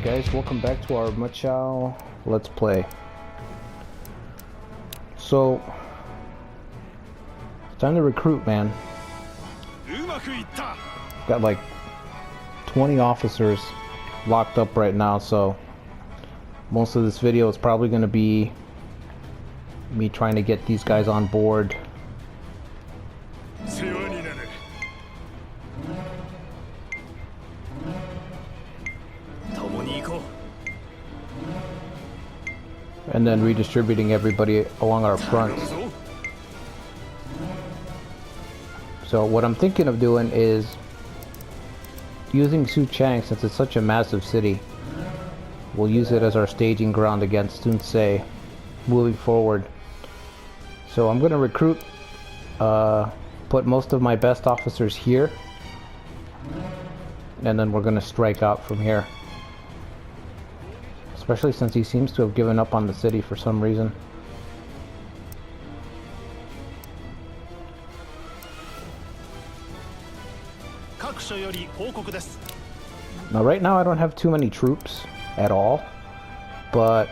guys, welcome back to our Chao Let's Play. So, it's time to recruit, man. Got like 20 officers locked up right now, so most of this video is probably going to be me trying to get these guys on board. And then redistributing everybody along our fronts. So what I'm thinking of doing is using Suchang, since it's such a massive city. We'll use it as our staging ground against Sunsei moving forward. So I'm going to recruit, put most of my best officers here, and then we're going to strike out from here. Especially since he seems to have given up on the city for some reason. Now right now I don't have too many troops at all, but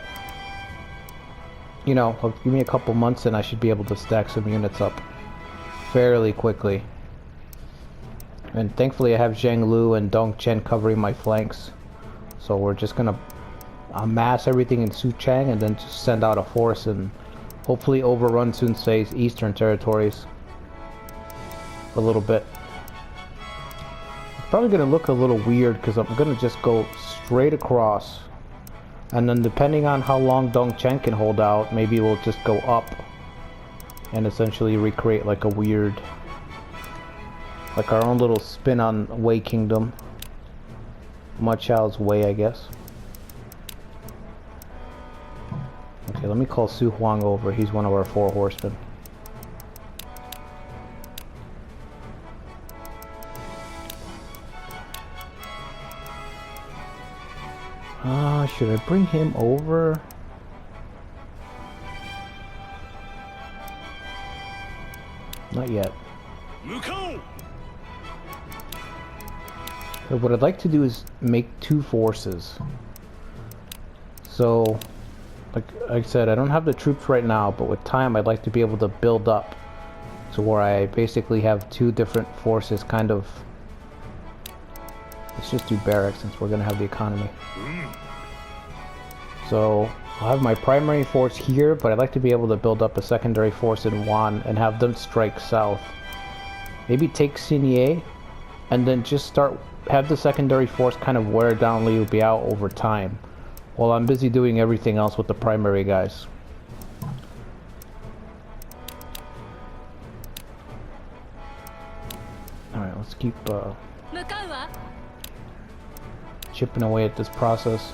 you know, give me a couple months and I should be able to stack some units up fairly quickly. And thankfully I have Zhang Lu and Dong Chen covering my flanks, so we're just gonna amass everything in Suchang and then just send out a force and hopefully overrun Sunsei's eastern territories a little bit. It's probably gonna look a little weird because I'm gonna just go straight across, and then depending on how long Dong Chen can hold out, maybe we'll just go up and essentially recreate like a weird, like our own little spin on Wei Kingdom. Ma Chao's Wei, I guess. Okay, let me call Su Huang over. He's one of our 4 horsemen. Should I bring him over? Not yet. But what I'd like to do is make 2 forces. So, like I said, I don't have the troops right now, but with time I'd like to be able to build up to where I basically have 2 different forces kind of. Let's just do barracks since we're gonna have the economy. So I'll have my primary force here, but I'd like to be able to build up a secondary force in Wan and have them strike south. Maybe take Xinye and then just have the secondary force kind of wear down Liu Biao over time, while I'm busy doing everything else with the primary guys. Alright, let's keep chipping away at this process.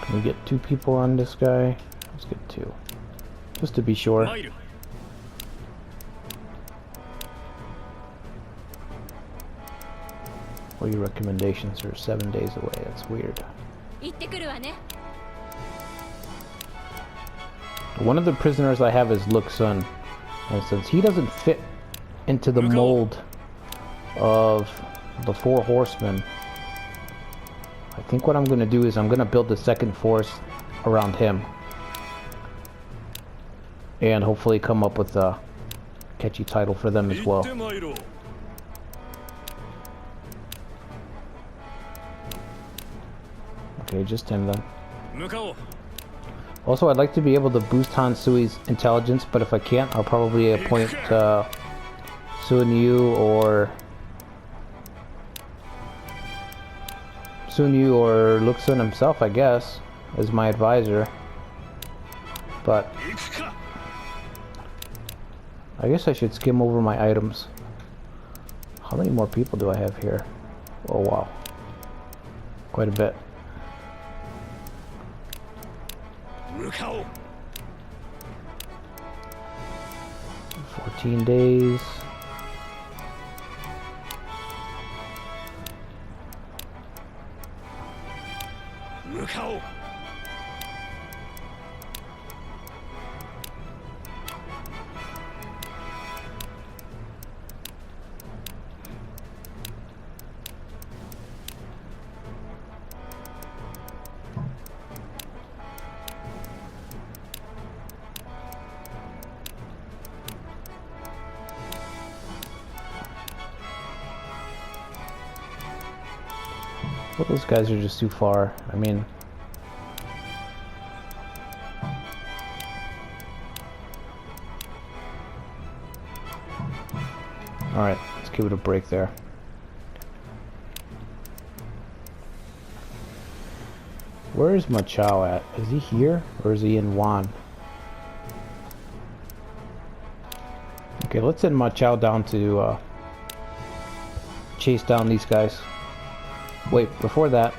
Can we get 2 people on this guy? Let's get 2. Just to be sure. Well, your recommendations are 7 days away. That's weird. One of the prisoners I have is Luxun, and since he doesn't fit into the mold of the 4 horsemen, I think what I'm going to do is I'm going to build the second force around him and hopefully come up with a catchy title for them as well. Okay, just him then. Also, I'd like to be able to boost Han Sui's intelligence, but if I can't, I'll probably appoint Sun Yu or Luxun himself, I guess, as my advisor. But I guess I should skim over my items. How many more people do I have here? Oh wow, quite a bit. 14 days. Well, those guys are just too far. I mean... Alright, let's give it a break there. Where is my Chao at? Is he here? Or is he in Wan? Okay, let's send my Chao down to chase down these guys. Wait, before that...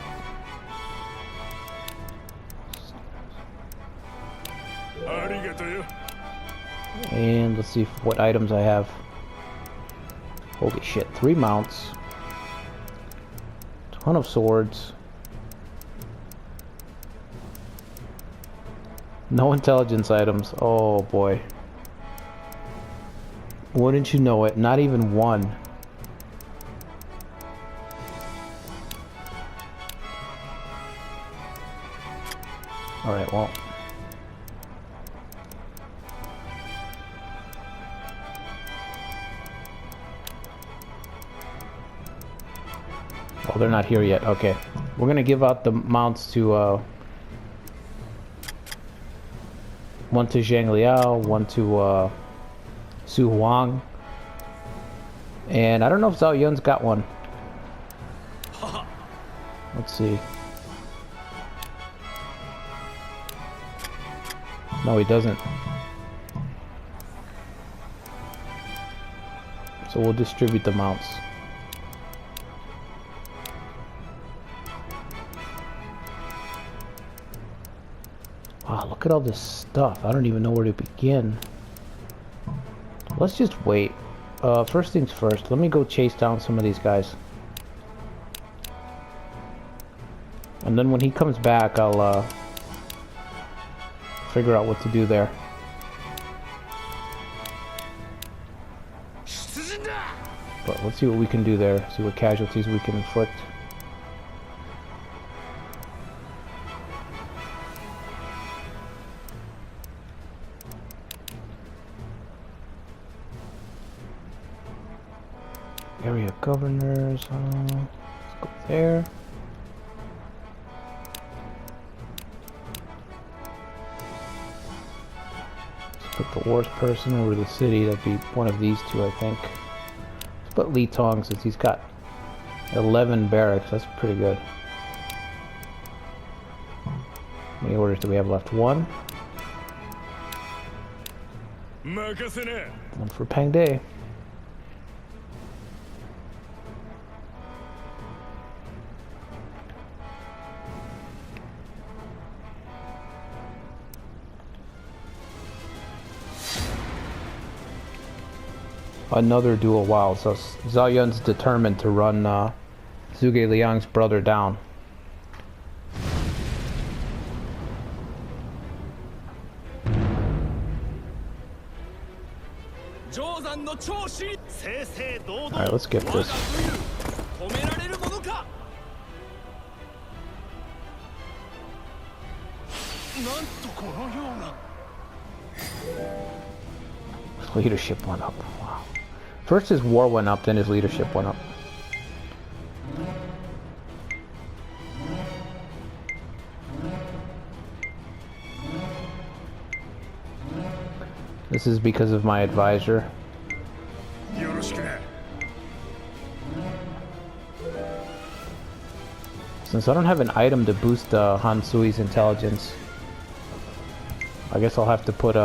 And let's see what items I have. Holy shit, 3 mounts. Ton of swords. No intelligence items. Oh boy. Wouldn't you know it? Not even one. Alright, well. Oh, they're not here yet. Okay. We're gonna give out the mounts to, one to Zhang Liao, one to, Su Huang. And I don't know if Zhao Yun's got one. Let's see. No, he doesn't. So we'll distribute the mounts. Wow, look at all this stuff. I don't even know where to begin. Let's just wait. First things first, let me go chase down some of these guys. And then when he comes back, I'll figure out what to do there. But let's see what we can do there. See what casualties we can inflict. Area governors. Let's go there. Let's put the worst person over the city. That'd be one of these two, I think. Let's put Li Tong, since he's got 11 barracks. That's pretty good. How many orders do we have left? One. One for Pang Day. Another duel. Wow, so Zhao Yun's determined to run Zhuge Liang's brother down. Alright, let's get this. His leadership went up. Wow. First his war went up, then his leadership went up. This is because of my advisor. Since I don't have an item to boost Han Sui's intelligence, I guess I'll have to put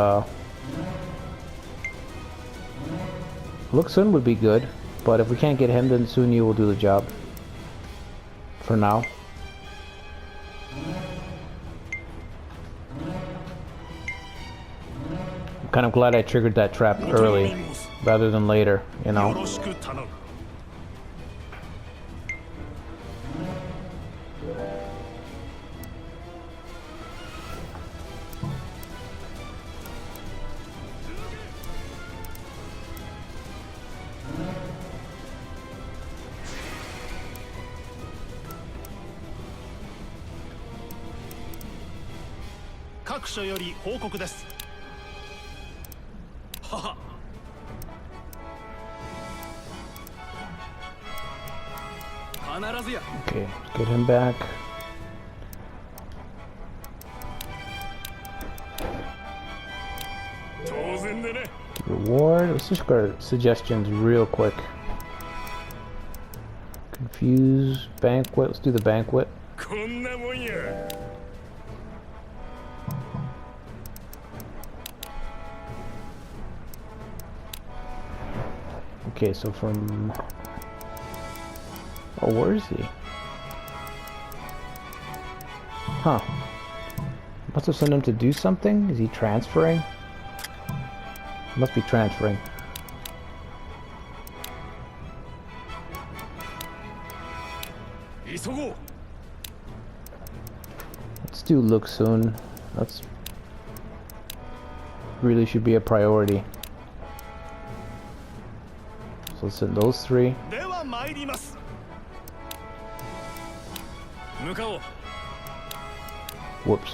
Look Sun would be good, but if we can't get him, then Sun Yu will do the job. For now. I'm kind of glad I triggered that trap early, rather than later, you know. 各所より報告です。はは。必ずや。Okay, get him back. Reward. Let's just go to suggestions real quick. Confuse banquet. Let's do the banquet. Okay, so from... Oh, where is he? Huh. Must have sent him to do something? Is he transferring? Must be transferring. Let's do look soon. That's really should be a priority. So let's send those three. Whoops.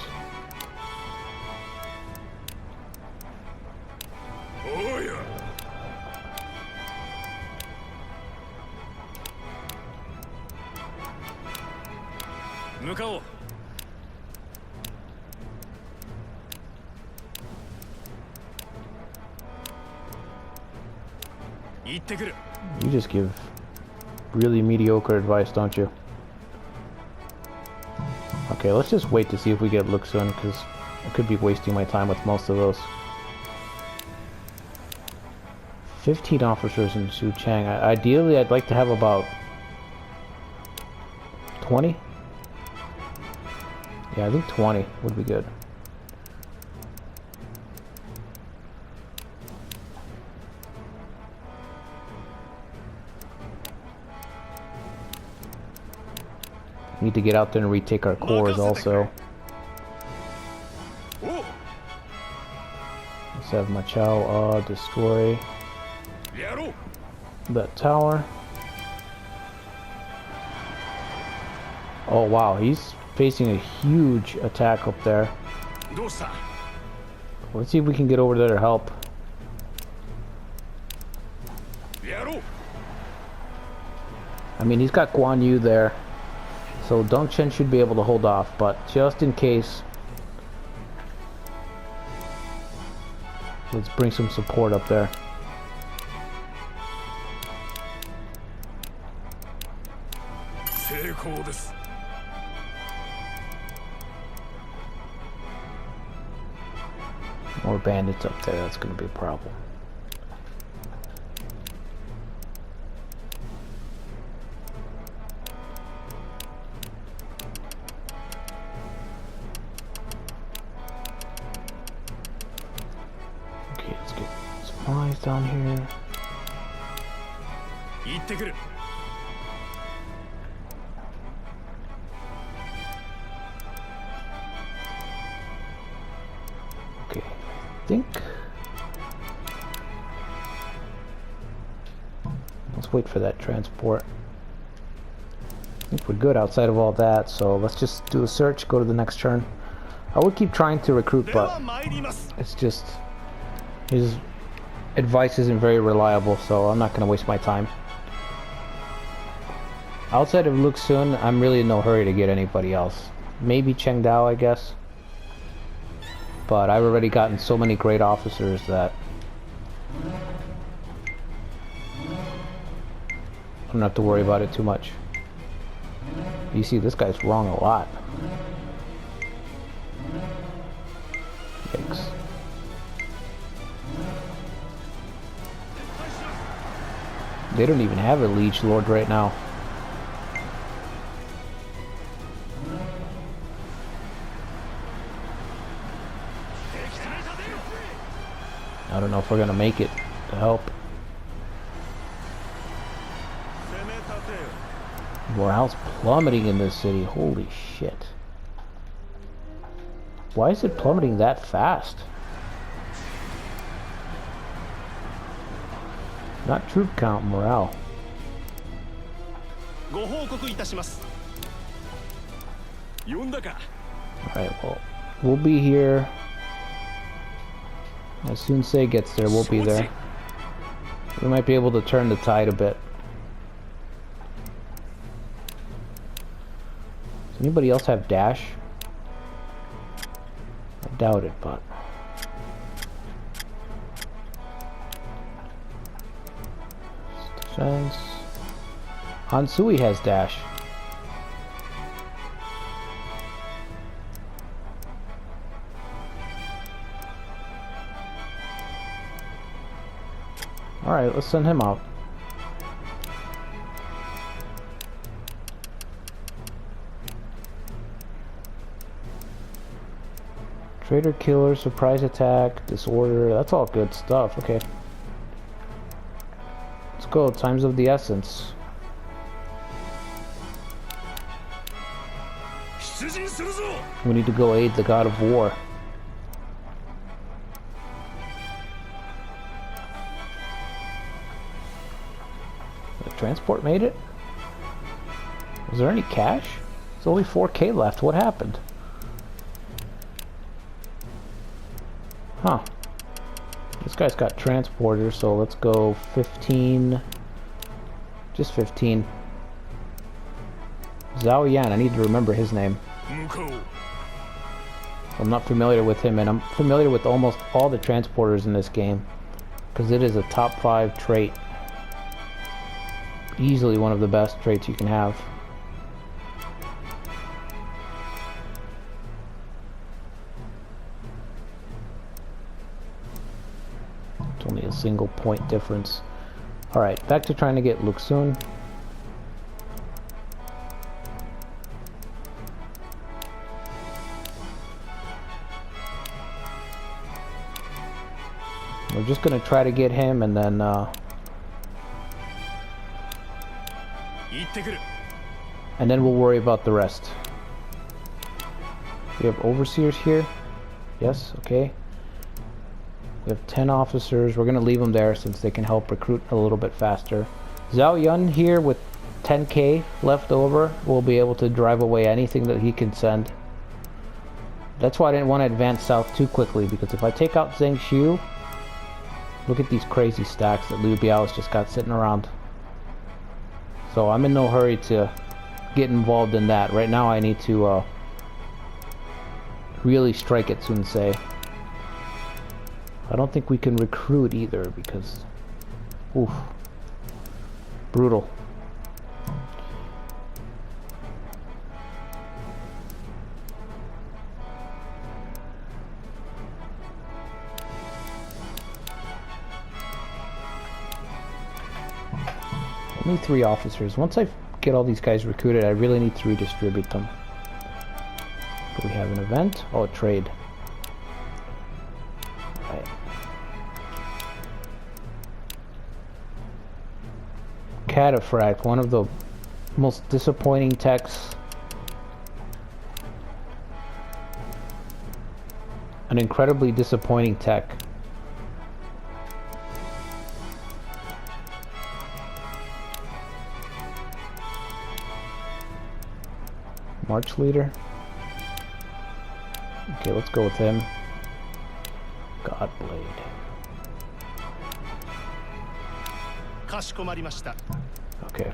You just give really mediocre advice, don't you? Okay, let's just wait to see if we get look soon, because I could be wasting my time with most of those. 15 officers in Suchang. Ideally, I'd like to have about 20. Yeah, I think 20 would be good. Need to get out there and retake our cores also. Let's have my Chao destroy that tower. Oh wow, he's facing a huge attack up there. Let's see if we can get over there to help. I mean, he's got Guan Yu there, so Dongchen should be able to hold off, but just in case, let's bring some support up there. More bandits up there, that's going to be a problem. Okay, let's get supplies down here. Okay, I think let's wait for that transport. I think we're good outside of all that, so let's just do a search, go to the next turn. I would keep trying to recruit, but it's just his advice isn't very reliable, so I'm not going to waste my time. Outside of Luxun, I'm really in no hurry to get anybody else. Maybe Chengdao, I guess. But I've already gotten so many great officers that I don't have to worry about it too much. You see, this guy's wrong a lot. Yikes. They don't even have a Liege Lord right now. I don't know if we're gonna make it to help. Morale's plummeting in this city. Holy shit. Why is it plummeting that fast? Not troop count, morale. Alright, well, we'll be here. As soon as Sei gets there, we'll be there. We might be able to turn the tide a bit. Does anybody else have dash? I doubt it, but... Defense. Hansui has dash. Alright, let's send him out. Traitor killer, surprise attack, disorder, that's all good stuff, okay. Let's go, times of the essence. We need to go aid the god of war. The transport made it? Was there any cash? There's only 4K left, what happened? Huh. This guy's got transporters, so let's go 15. Just 15. Zhao Yan, I need to remember his name. I'm not familiar with him, and I'm familiar with almost all the transporters in this game, because it is a top 5 trait. Easily one of the best traits you can have. It's only a single point difference. Alright, back to trying to get Luxun. We're just gonna try to get him, and then we'll worry about the rest. We have overseers here. Yes, okay. We have 10 officers. We're gonna leave them there since they can help recruit a little bit faster. Zhao Yun here with 10K left over will be able to drive away anything that he can send. That's why I didn't want to advance south too quickly, because if I take out Zheng Xiu, look at these crazy stacks that Liu Biao's just got sitting around. So I'm in no hurry to get involved in that. Right now I need to really strike at Sun Ce. I don't think we can recruit either because... Oof. Brutal. Only 3 officers. Once I get all these guys recruited, I really need to redistribute them. Do we have an event? Oh, a trade. Right. Cataphract, one of the most disappointing techs. An incredibly disappointing tech. March leader. Okay, let's go with him. Godblade. Okay.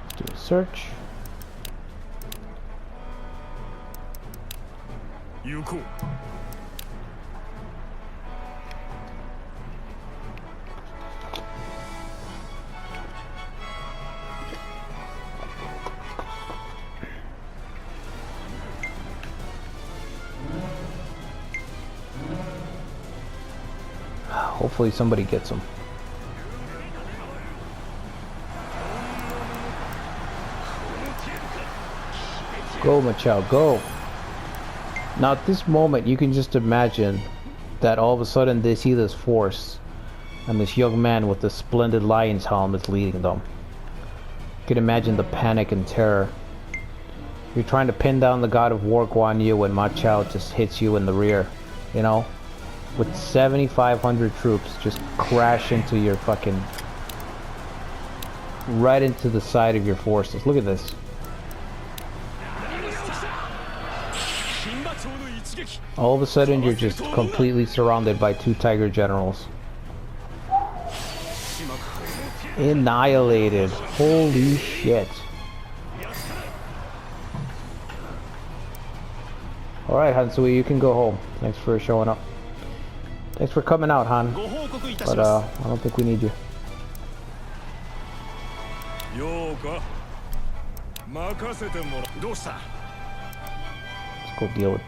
Let's do a search. Hopefully somebody gets them. Go, Chao, go. Now at this moment you can just imagine that all of a sudden they see this force and this young man with the splendid lion's helm is leading them. You can imagine the panic and terror. You're trying to pin down the god of war Guan Yu and Ma Chao just hits you in the rear, you know? With 7,500 troops just crash into your fucking... right into the side of your forces. Look at this. All of a sudden, you're just completely surrounded by 2 tiger generals. Annihilated. Holy shit. Alright, Hansui, you can go home. Thanks for showing up. Thanks for coming out, Han. But, I don't think we need you. Let's go deal with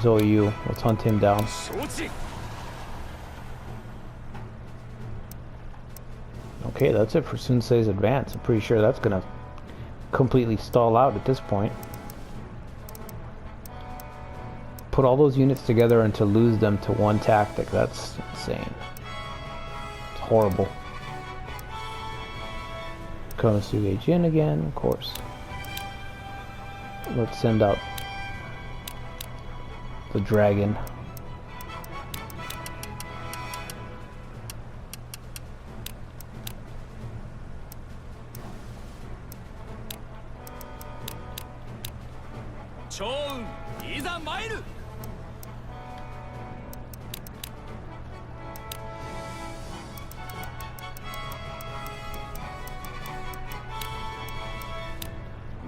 Zoyu. Let's hunt him down. Okay, that's it for Sunsei's advance. I'm pretty sure that's gonna completely stall out at this point. Put all those units together and to lose them to one tactic. That's insane. It's horrible. Konosuke Jin again, of course. Let's send out the dragon. Chao, iza mairu.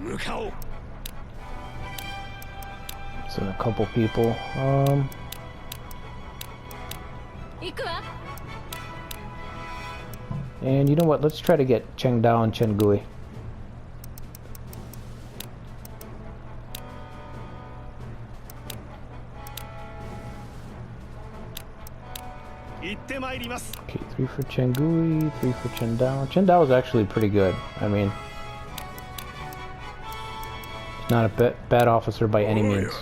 Mukao. Send a couple people. And you know what? Let's try to get Chengdao and Chengui. Okay, 3 for Chengui, 3 for Chengdao. Chengdao is actually pretty good. I mean, he's not a bad officer by any means.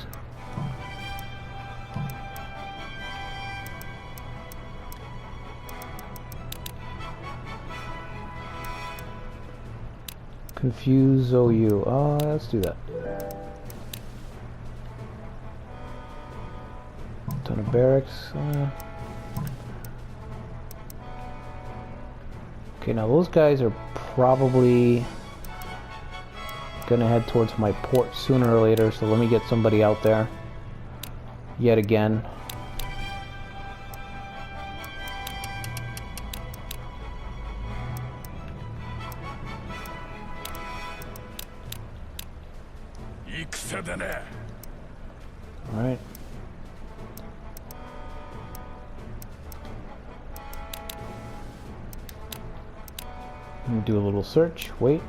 Confuse OU. Let's do that. Ton of barracks. Okay, now those guys are probably gonna head towards my port sooner or later, so let me get somebody out there yet again. Alright. Let me do a little search. Wait.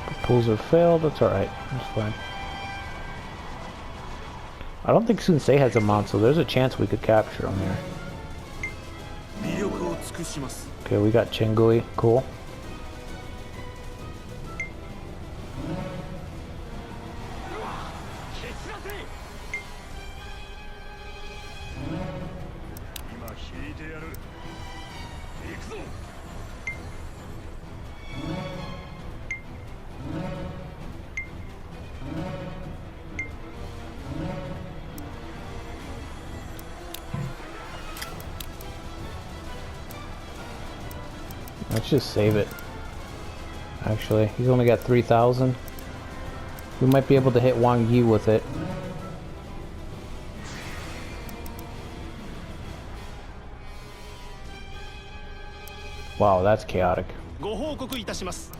Proposal failed. That's alright. That's fine. I don't think Sunsei has a mount, so there's a chance we could capture him here. Okay, we got Chengui. Cool. Let's just save it. Actually, he's only got 3,000. We might be able to hit Wang Yi with it. Wow, that's chaotic. The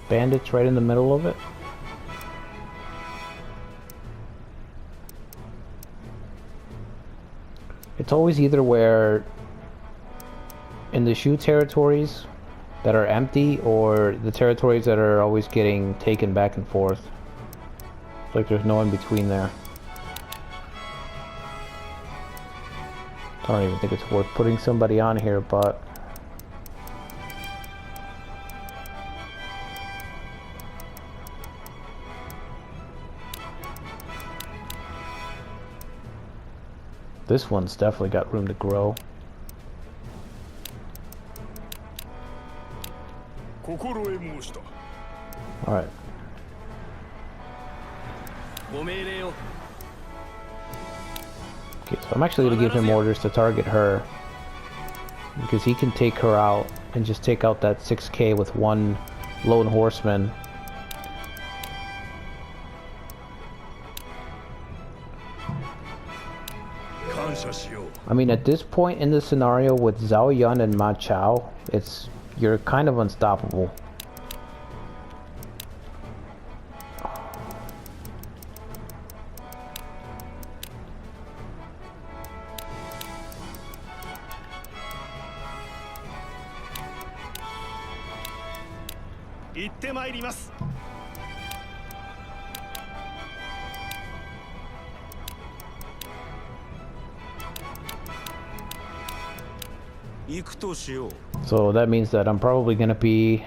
bandits right in the middle of it. It's always either where in the Shu territories that are empty or the territories that are always getting taken back and forth. It's like there's no in between there. I don't even think it's worth putting somebody on here, but this one's definitely got room to grow. Alright. Okay, so I'm actually going to give him orders to target her. Because he can take her out and just take out that 6k with one lone horseman. I mean, at this point in the scenario with Zhao Yun and Ma Chao, you're kind of unstoppable. So that means that I'm probably going to be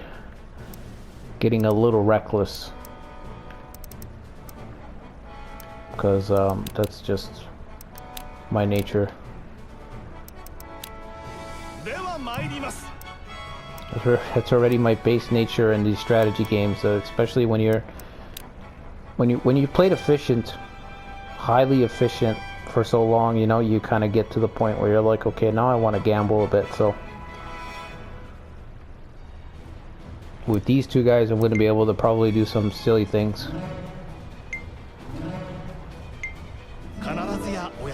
getting a little reckless. Because that's just my nature. That's already my base nature in these strategy games, especially when you played efficient, highly efficient for so long, you know, you kind of get to the point where you're like, okay, now I want to gamble a bit. So with these two guys, I'm going to be able to probably do some silly things.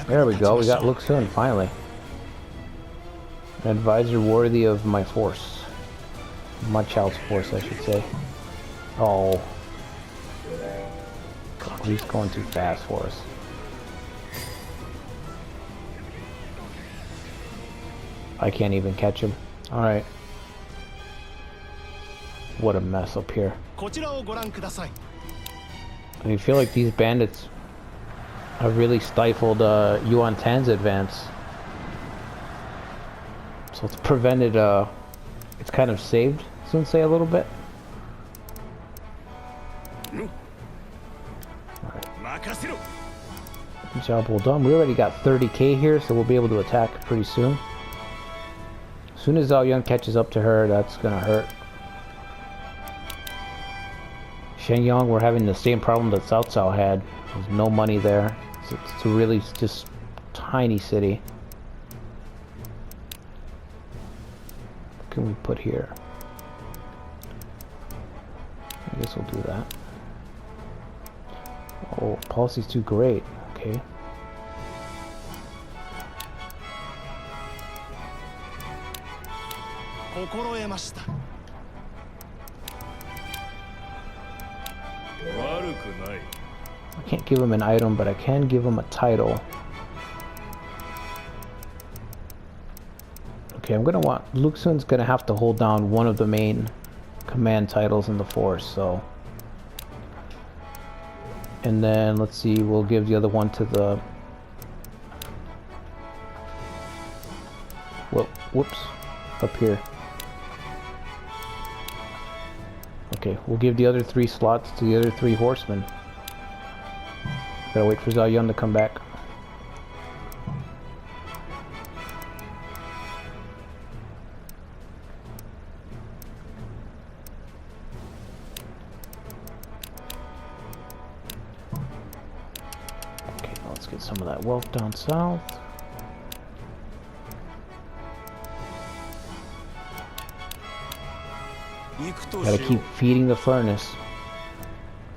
There we go, we got Look Sun, finally. An advisor worthy of my force. My child's force, I should say. Oh. He's going too fast for us. I can't even catch him. Alright. What a mess up here. I feel like these bandits have really stifled Yuan Tan's advance. So it's prevented, it's kind of saved Sun Ce a little bit. Alright. Job well done. We already got 30k here, so we'll be able to attack pretty soon. As soon as Zhao Yun catches up to her, that's gonna hurt. Shenyang, we're having the same problem that Cao Cao had. There's no money there. It's a really just tiny city. What can we put here? I guess we'll do that. Oh, policy's too great. Okay. I can't give him an item, but I can give him a title. Okay, I'm gonna want Luke Sun's gonna have to hold down one of the main command titles in the force, so. And then let's see, we'll give the other one to the. Well, whoops, up here. Okay, we'll give the other 3 slots to the other 3 horsemen. Gotta wait for Zhao Yun to come back. Okay, now let's get some of that wealth down south. Gotta keep feeding the furnace.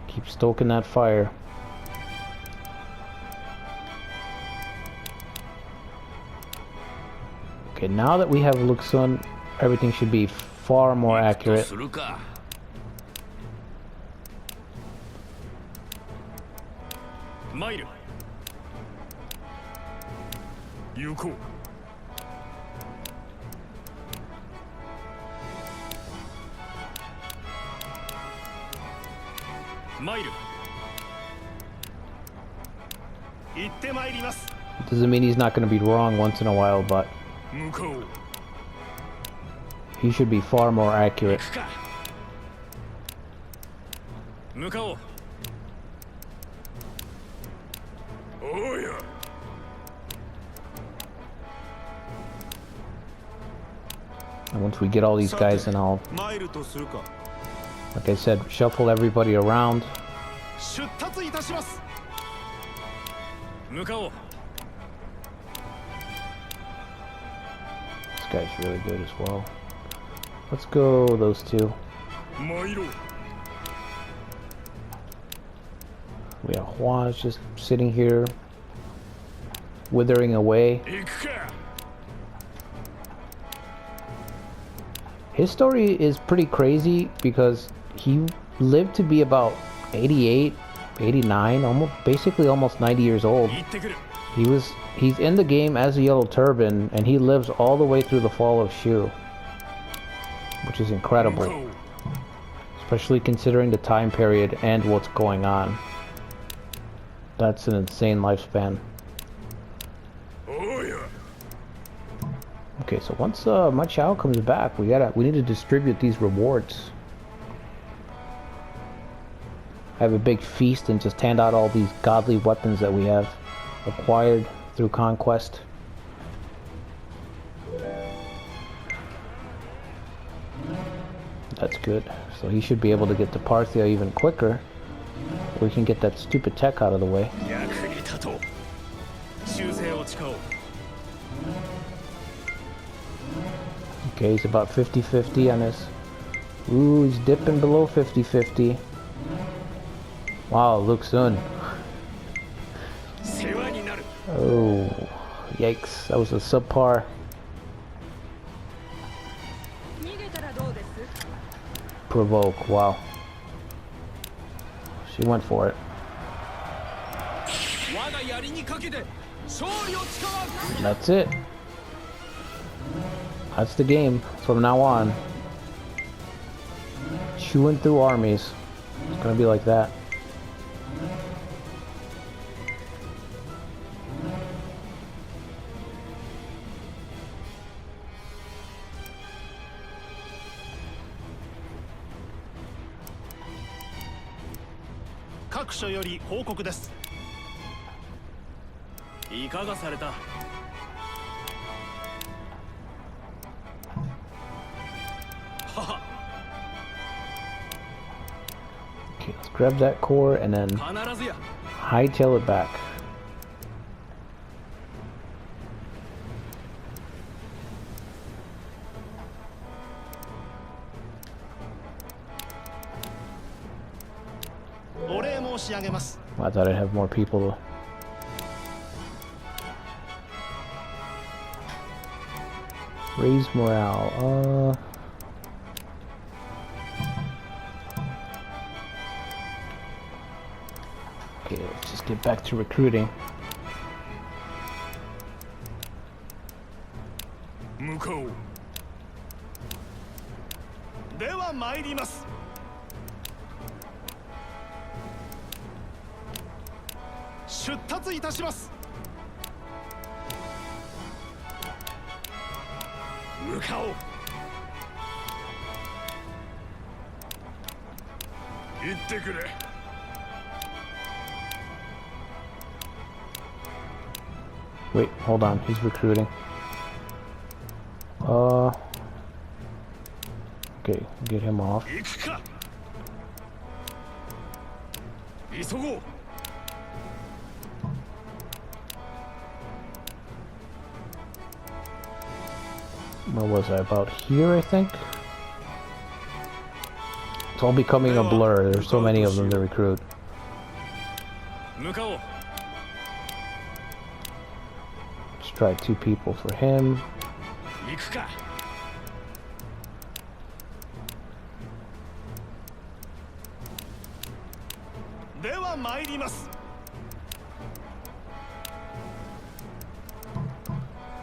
Keep stoking that fire. Okay, now that we have Luke Sun, everything should be far more accurate. Doesn't mean he's not going to be wrong once in a while, but he should be far more accurate. And once we get all these guys in, I'll, like I said, shuffle everybody around. guy's really good as well. Let's go those two. We have Juan's just sitting here, withering away. His story is pretty crazy because he lived to be about 88, 89, almost 90 years old. He's in the game as a Yellow Turban, and he lives all the way through the fall of Shu, which is incredible, especially considering the time period and what's going on. That's an insane lifespan. Okay, so once my Chao comes back, we need to distribute these rewards. Have a big feast and just hand out all these godly weapons that we have acquired through conquest. That's good. So he should be able to get to Parthia even quicker. We can get that stupid tech out of the way. Okay, he's about 50-50 on his... Ooh, he's dipping below 50-50. Wow, Luke Sun. Oh, yikes. That was a subpar. Provoke, wow. She went for it. That's it. That's the game from now on. Chewing through armies. It's gonna be like that. Okay, let's grab that core and then hightail it back. I thought I'd have more people to... raise morale. Okay, let's just get back to recruiting. Wait, hold on, he's recruiting. Okay, get him off. Where was I? About here, I think? It's all becoming a blur. There's so many of them to recruit. Let's try 2 people for him.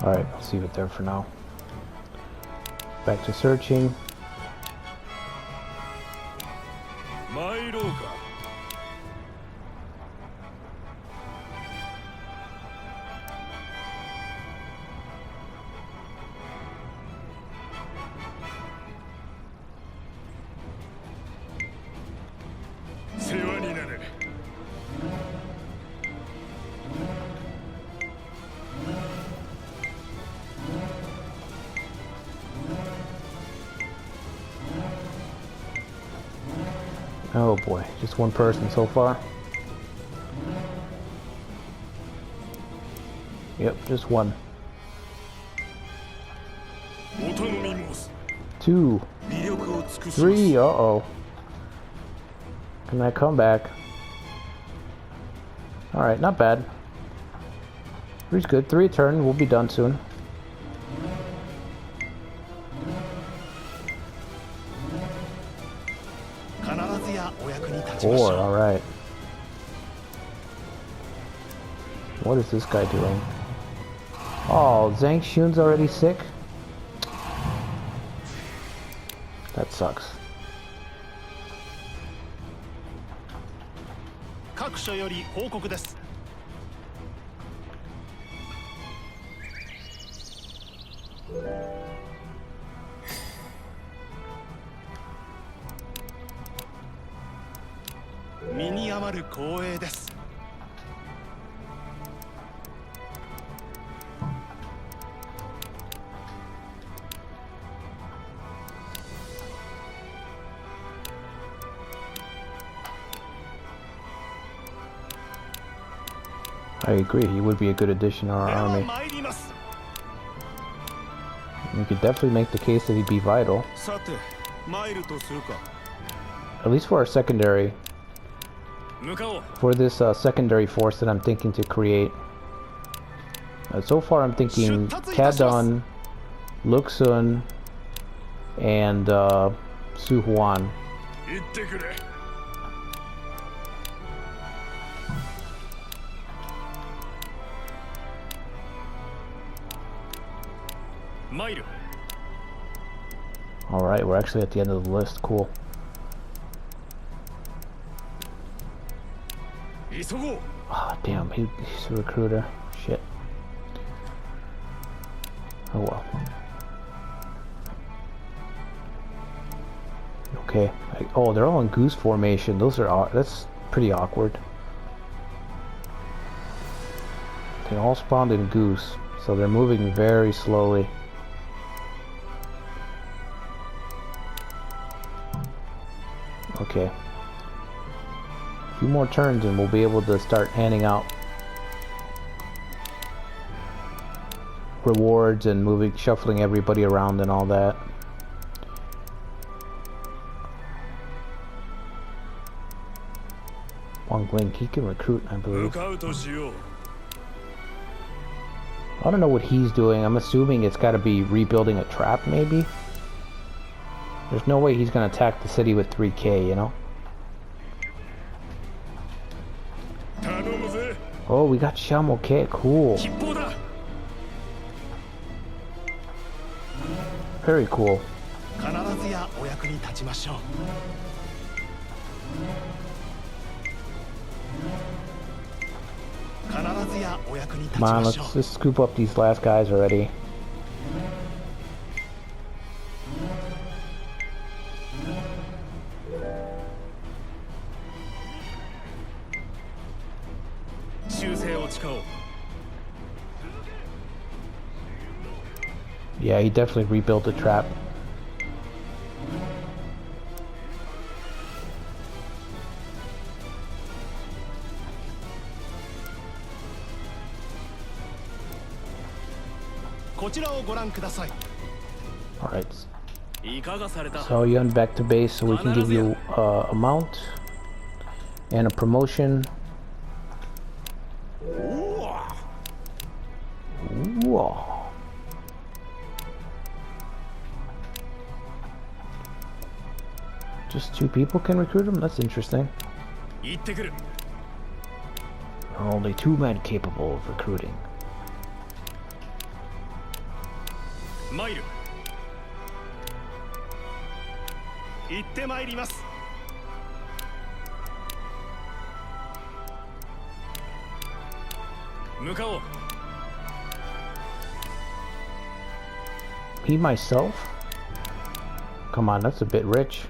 Alright, I'll leave it there for now. Back to searching. Oh boy, just one person so far. Yep, just one. 2, 微力を尽くします 3. Uh-oh. Can I come back? Alright, not bad. 3's good. 3 a turn. We'll be done soon. 必ずやお役に立ちまし 4. ょう Alright. What is this guy doing? Oh, Zhang Xun's already sick? That sucks. 各所より報告です身に余る光栄です I agree, he would be a good addition to our では army. 参ります You could definitely make the case that he'd be vital. さて参るとするか At least for our secondary. 向かおう For this secondary force that I'm thinking to create. So far I'm thinking Kadun, Luxun, and Su Huan. 行ってくれ 参る Alright, we're actually at the end of the list. Cool. 急ごう Ah, damn, he's a recruiter. Shit. Oh well. Okay. Oh, they're all in goose formation. Those are that's pretty awkward. They all spawned in goose, so they're moving very slowly. Okay. A few more turns and we'll be able to start handing out rewards and shuffling everybody around and all that. Wang Ling, he can recruit, I 向 believe. かうとしよう I don't know what he's doing. I'm assuming it's got to be rebuilding a trap, maybe? There's no way he's going to attack the city with 3k, you know? 頼むぜ Oh, we got Sham, okay, cool. 吉報だ Very cool. 必ずやお役に立ちましょう 必ずやお役に立ち Come on, ま let's しょう just scoop up these last guys already. Yeah, he definitely rebuilt the trap. Alright. いかがされた So you went back to base so we can give you a mount and a promotion. Whoa. Just 2 people can recruit him? That's interesting. 行ってくる There are only 2 men capable of recruiting. 参る行ってまいります向かおう Me myself? Come on, that's a bit rich.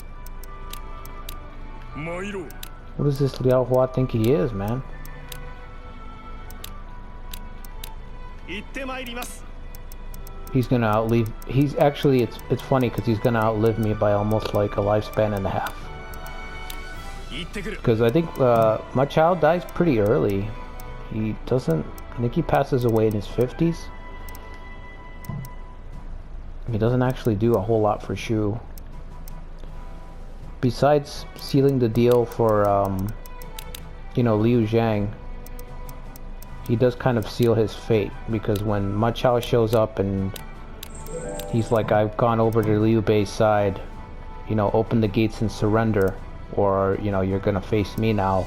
参ろう What does this Liao Hua think he is, man? 行ってまいります He's gonna outlive. He's actually. It's funny because he's gonna outlive me by almost like a lifespan and a half. 行ってくる Because I think my child dies pretty early. He doesn't. I think he passes away in his 50s. He doesn't actually do a whole lot for Shu. Besides sealing the deal for, Liu Zhang, he does kind of seal his fate, because when Ma Chao shows up and he's like, I've gone over to Liu Bei's side, open the gates and surrender, or, you're gonna face me now.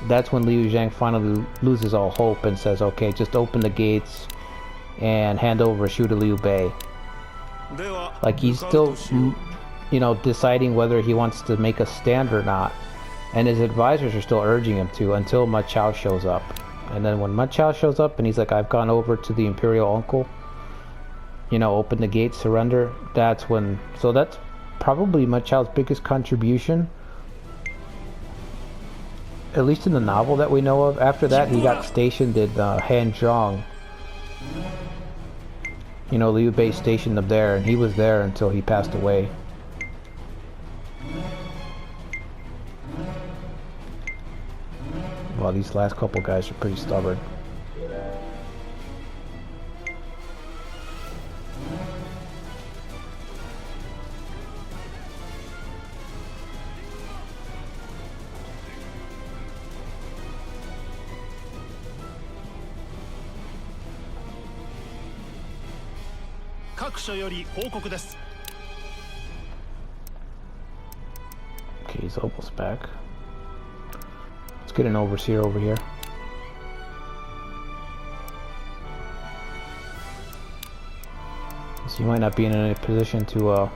That's when Liu Zhang finally loses all hope and says, okay, just open the gates and hand over Shu to Liu Bei. Like, he's still, deciding whether he wants to make a stand or not. And his advisors are still urging him to, until Ma Chao shows up. And then when Ma Chao shows up and he's like, I've gone over to the Imperial Uncle, open the gates, surrender, that's when... So that's probably Ma Chao's biggest contribution, at least in the novel that we know of. After that, he got stationed at Hanzhong. Liu Bei stationed him there, and he was there until he passed away. Well, these last couple guys are pretty stubborn. Okay, he's almost back. Let's get an overseer over here. So you might not be in any position to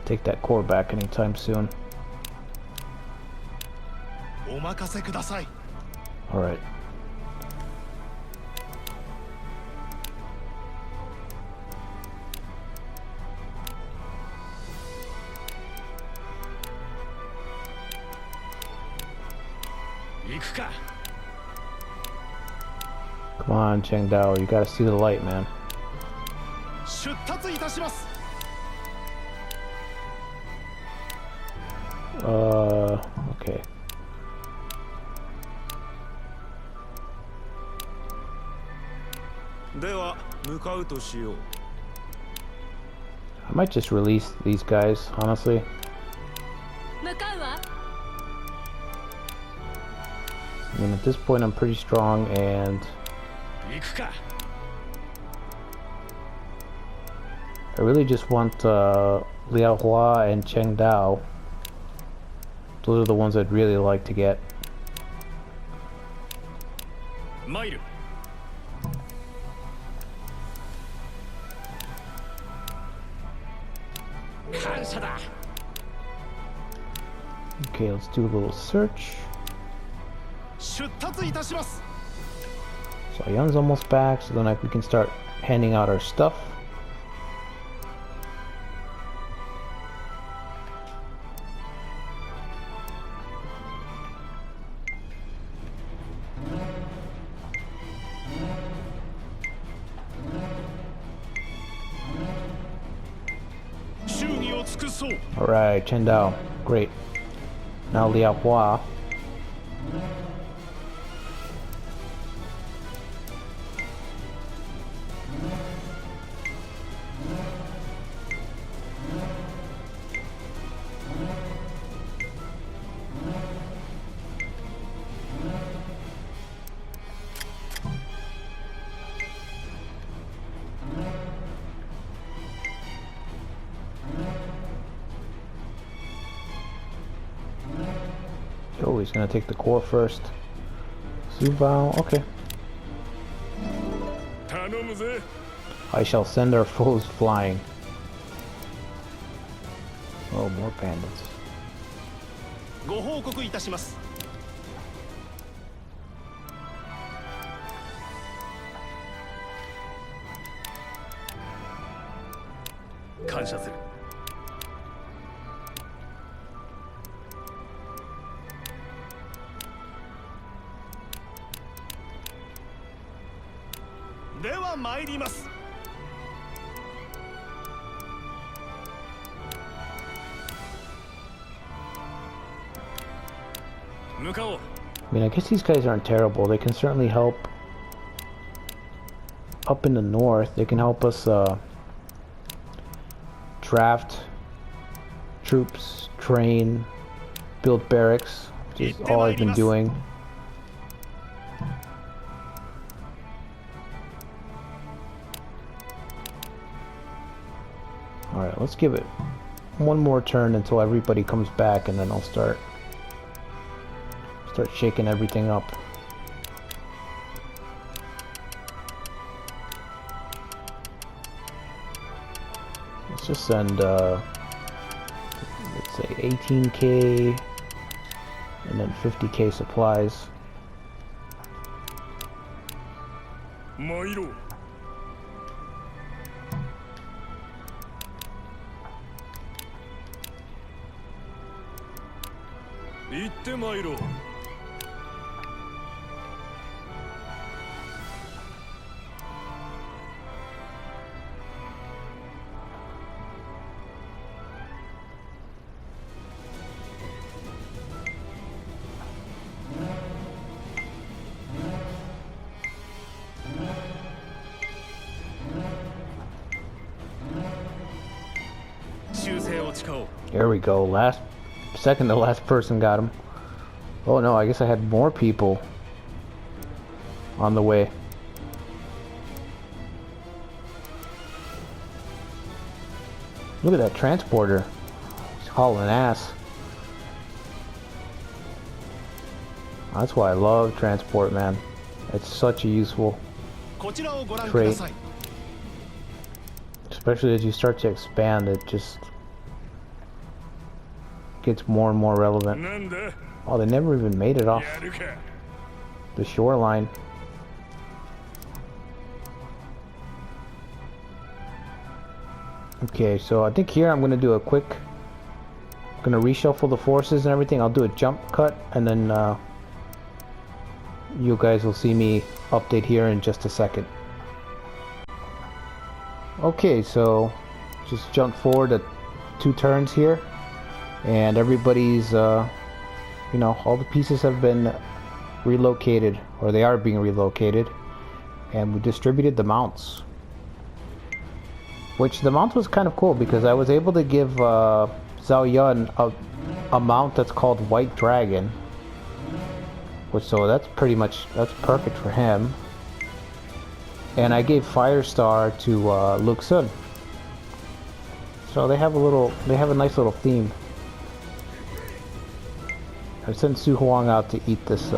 take that core back anytime soon. Alright. Come on, Cheng Dao, you gotta see the light, man. Okay. I might just release these guys, honestly. I mean, at this point I'm pretty strong, and I really just want Liao Hua and Cheng Dao. Those are the ones I'd really like to get. Okay, let's do a little search. So Yun's almost back, so then we can start handing out our stuff. Alright, Chen Dao, great. Now Liao Hua. Oh, he's gonna take the core first. Subao, okay. I shall send our foes flying. Oh, more bandits. 向かおう。 I mean, I guess these guys aren't terrible. They can certainly help up in the north. They can help us draft troops, train, build barracks, which is all I've been doing. Alright, let's give it one more turn until everybody comes back, and then I'll start shaking everything up. Let's just send let's say 18k and then 50k supplies. 参ろう。行って参ろう。 There we go. Second to last person got him. Oh no, I guess I had more people on the way. Look at that transporter. He's hauling ass. That's why I love transport, man. It's such a useful trait. Especially as you start to expand, it just gets more and more relevant. Oh, they never even made it off the shoreline. Okay, so I think here I'm gonna do a quick, gonna reshuffle the forces and everything. I'll do a jump cut, and then you guys will see me update here in just a second. Okay, so just jump forward to 2 turns here, and everybody's you know, all the pieces have been relocated, or they are being relocated, and we distributed the mounts, which the mount was kind of cool because I was able to give Zhao Yun a mount that's called White Dragon, which, so that's perfect for him. And I gave Firestar to Luke Sun. So they have a nice little theme. I sent Su Huang out to eat this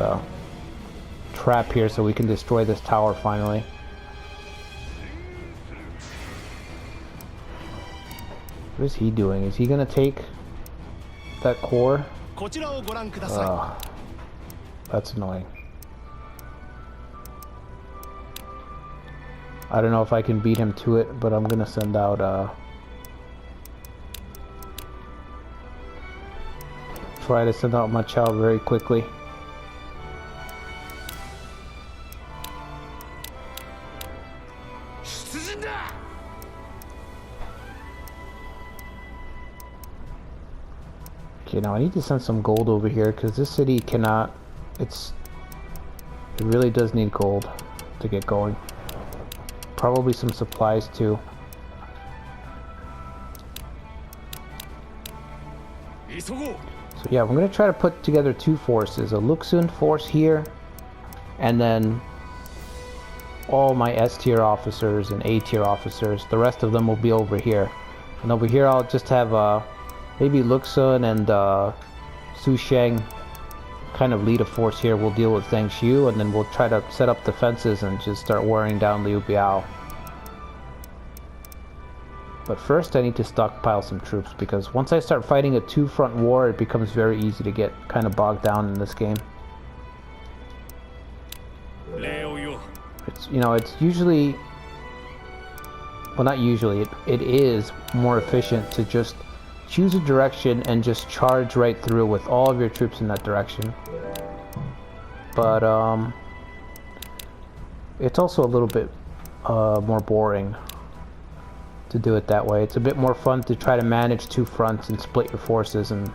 trap here so we can destroy this tower finally. What is he doing? Is he gonna take that core? That's annoying. I don't know if I can beat him to it, but I'm gonna send out try to send out my Chao very quickly. Okay, now I need to send some gold over here because this city cannot, it really does need gold to get going. Probably some supplies too. So yeah, I'm gonna try to put together 2 forces, a Luxun force here, and then all my S tier officers and A tier officers. The rest of them will be over here. And over here I'll just have maybe Luxun and Su Sheng kind of lead a force here. We'll deal with Zhang Xiu, and then we'll try to set up defenses and just start wearing down Liu Biao. But first I need to stockpile some troops, because once I start fighting a 2-front war, it becomes very easy to get kind of bogged down in this game. It's, you know, it's usually, well, not usually, it is more efficient to just choose a direction and just charge right through with all of your troops in that direction. But it's also a little bit more boring to do it that way. It's a bit more fun to try to manage 2 fronts and split your forces and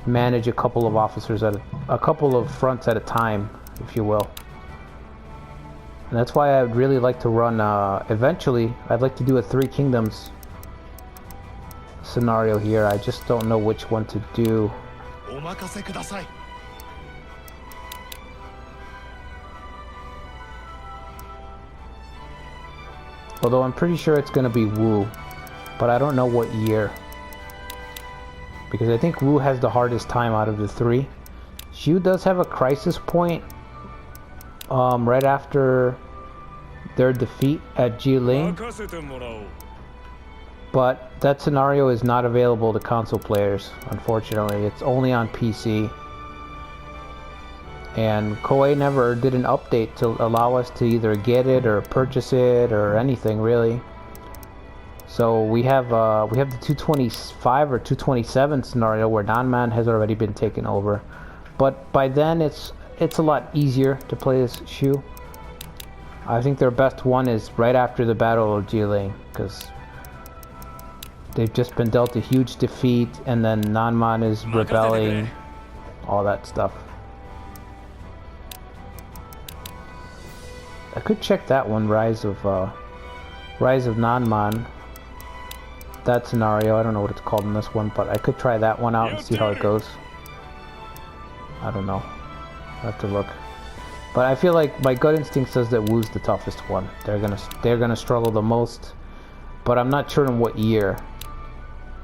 manage a couple of officers at a couple of fronts at a time, if you will. And that's why I'd really like to run, eventually, I'd like to do a Three Kingdoms scenario here. I just don't know which one to do. Although I'm pretty sure it's going to be Wu, but I don't know what year. Because I think Wu has the hardest time out of the three. Xu does have a crisis point right after their defeat at Jiling. But that scenario is not available to console players, unfortunately. It's only on PC. And Koei never did an update to allow us to either get it or purchase it or anything really. So we have the 225 or 227 scenario where Nanman has already been taken over, but by then it's a lot easier to play as Xu. I think their best one is right after the Battle of Jiling, because they've just been dealt a huge defeat, and then Nanman is rebelling, all that stuff. I could check that one, Rise of Nanman. That scenario, I don't know what it's called in this one, but I could try that one out and see how it goes. I don't know. I have to look. But I feel like my gut instinct says that Wu's the toughest one. They're gonna struggle the most, but I'm not sure in what year.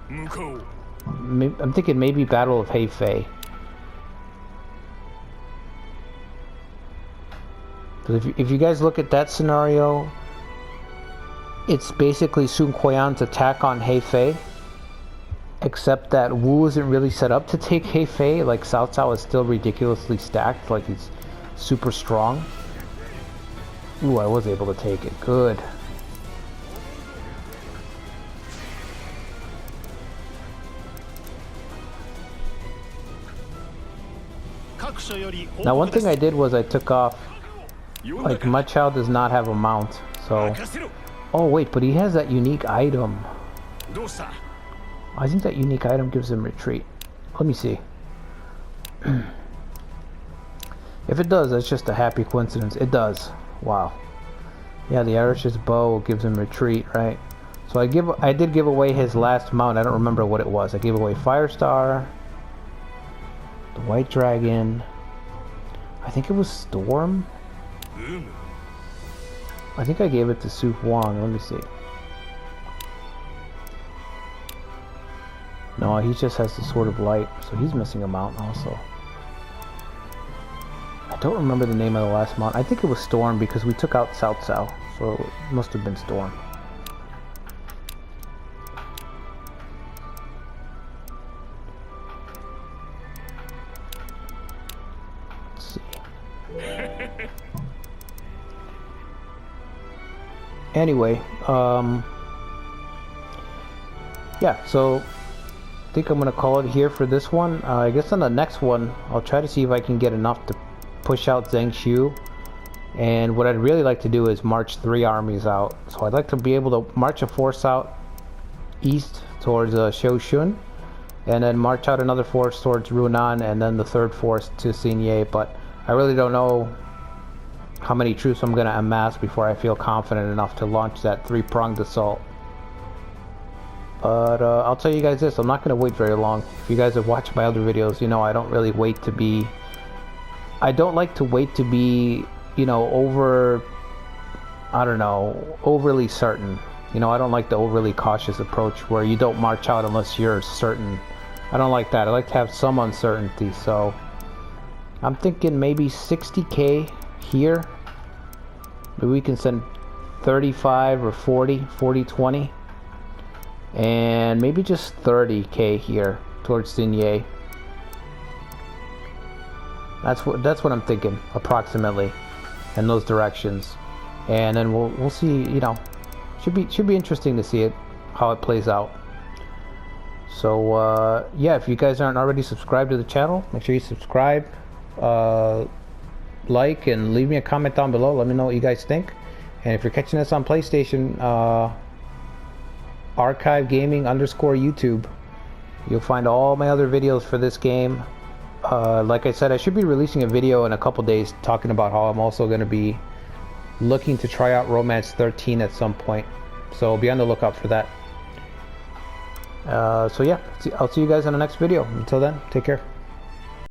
I'm thinking maybe Battle of Heifei. If you guys look at that scenario, it's basically Sun Quan's attack on Heifei, except that Wu isn't really set up to take Heifei. Like Cao Cao is still ridiculously stacked, like he's super strong. Ooh, I was able to take it. Good. Now one thing I did was I took off, like my Chao does not have a mount, so... Oh wait, but he has that unique item. I think that unique item gives him retreat. Let me see. If it does, that's just a happy coincidence. It does. Wow. Yeah, the Irish's bow gives him retreat, right? So I did give away his last mount. I don't remember what it was. I gave away Firestar, the White Dragon. I think it was Storm. I think I gave it to Su Huang. Let me see. No, he just has the Sword of Light, so he's missing a mount also. I don't remember the name of the last mount. I think it was Storm because we took out Cao Cao, so it must have been Storm. Let's see. Anyway, yeah, so I think I'm gonna call it here for this one. I guess on the next one, I'll try to see if I can get enough to push out Zheng Xiu. And what I'd really like to do is march 3 armies out. So I'd like to be able to march a force out east towards Shoshun, and then march out another force towards Runan, and then the third force to Xinye. But I really don't know how many troops I'm gonna amass before I feel confident enough to launch that 3-pronged assault. But I'll tell you guys this, I'm not gonna wait very long. If you guys have watched my other videos, you know I don't really wait to be... I don't like to wait to be, you know, overly certain. You know, I don't like the overly cautious approach where you don't march out unless you're certain. I don't like that. I like to have some uncertainty, so... I'm thinking maybe 60k here. Maybe we can send 35 or 40, 20, and maybe just 30k here towards Xinye. That's what I'm thinking, approximately, in those directions. And then we'll see. You know, should be interesting to see how it plays out. So yeah, if you guys aren't already subscribed to the channel, make sure you subscribe, like, and leave me a comment down below. Let me know what you guys think. And if you're catching us on PlayStation, Archive Gaming _ YouTube, You'll find all my other videos for this game. Like I said, I should be releasing a video in a couple days talking about how I'm also going to be looking to try out Romance 13 at some point. So be on the lookout for that. So yeah, I'll see you guys in the next video. Until then, take care.